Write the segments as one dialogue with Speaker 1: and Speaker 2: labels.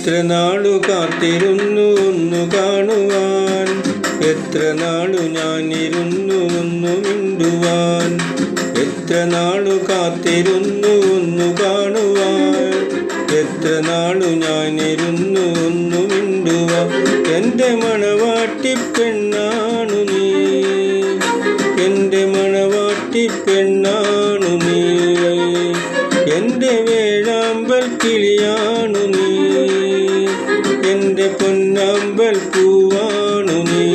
Speaker 1: എത്ര നാളു കാത്തിരുന്നു ഒന്നു കാണുവാൻ, എത്ര നാളു ഞാനിരുന്നു ഒന്നു മിണ്ടുവാൻ. എത്ര നാളു കാത്തിരുന്നു ഒന്നു കാണുവാൻ, എത്ര നാളു ഞാനിരുന്നു ഒന്നു മിണ്ടുവാൻ. എൻ്റെ മണവാട്ടി പെണ്ണാണു നീ, എൻ്റെ മണവാട്ടി പെണ്ണാണു നീ, എൻ്റെ വേഴാമ്പൽ കിളിയാണു നീ, എൻ്റെ പൊന്നാമ്പൽ പൂവാണു നീ.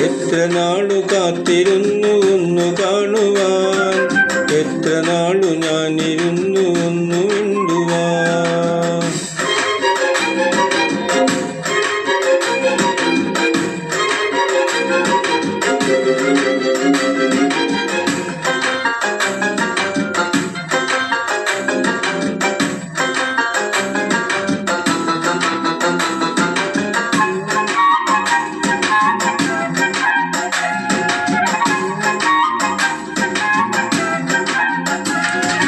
Speaker 1: എത്ര നാളു കാത്തിരുന്നു ഒന്നു കാണുവാൻ, എത്ര നാളു ഞാനിരുന്നു ഒന്നു മിണ്ടുവാൻ.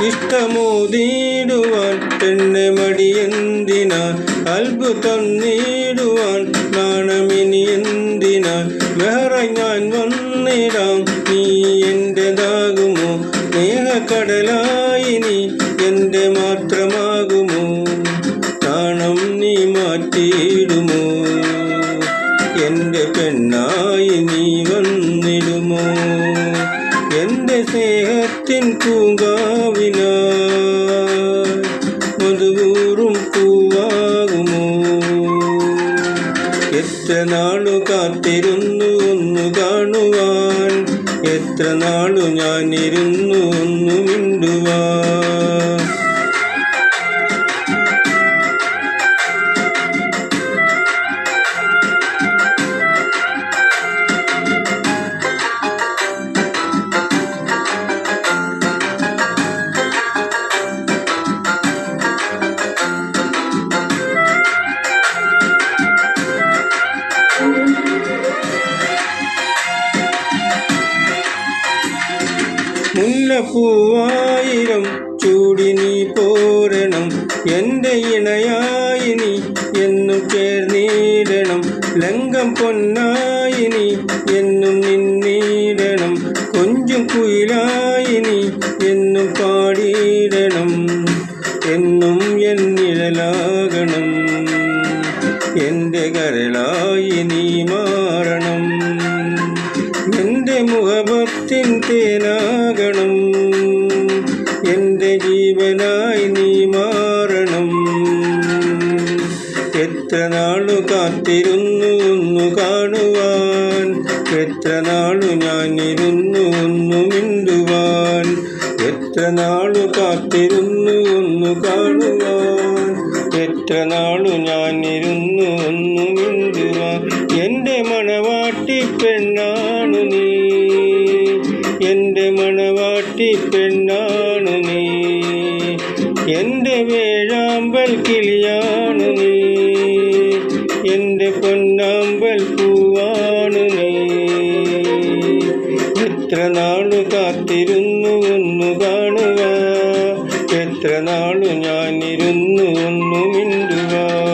Speaker 1: ഇഷ്ടമോതിടുവാൻ പെണ്ണെ മടിയെന്തിനാ, അൽബു തന്നിടുവാൻ നാണമിനി എന്തിനാ. വേറെ ഞാൻ വന്നിടാം, നീ എൻ്റെതാകുമോ, സ്നേഹക്കടലായി നീ എൻ്റെ മാത്രമാകുമോ. നാണം നീ മാറ്റിയിടുമോ, എൻ്റെ പെണ്ണായി നീ വന്നിടുമോ. എൻ്റെ സ്നേഹത്തിൻ പൂങ്കാവിനായി മധുപൂറും പൂവാകുമോ. എത്ര നാളു കാത്തിരുന്നു ഒന്നു കാണുവാൻ, എത്ര നാളു ഞാനിരുന്നു ഒന്നു മിണ്ടുവാൻ. മുല്ലപ്പൂവായിരം ചൂടി നീ പോരണം, എൻ്റെ ഇണയായി നീ എന്നും ചേർന്നിടണം. ലങ്കം പൊന്നായി നീ എന്നും നിന്നിടണം, കൊഞ്ചും കുയിലായി നീ എന്നും പാടിയിടണം. എന്നും എന്നിഴലാകണം, എൻ്റെ കരളായി നീ മാറണം. എൻ്റെ മുഹബത്തിൻ തേനാകണം, എൻ്റെ ജീവനായി നീ മാറണം. എത്ര നാളു കാത്തിരുന്നു ഒന്നു കാണുവാൻ, എത്ര നാളു ഞാനിരുന്നു ഒന്നു മിണ്ടുവാൻ. എത്ര നാളു കാത്തിരുന്നു ഒന്നു കാണുവാൻ, എത്ര നാളു ഞാനിരുന്നു ഒന്നു മിണ്ടുവാൻ. എൻ്റെ മണവാട്ടി പെണ്ണാണു നീ, എൻ്റെ മണവാട്ടി പെണ്ണാണു നീ, എൻ്റെ വേഴാമ്പൽ കിളിയാണു നീ, എൻ്റെ പൊന്നാമ്പൽ പൂവാണു നീ. എത്ര നാളു കാത്തിരുന്നു ഒന്നു കാണുവാൻ, എത്ര നാളു ഞാനിരുന്നു ഒന്നു മിണ്ടുവാൻ.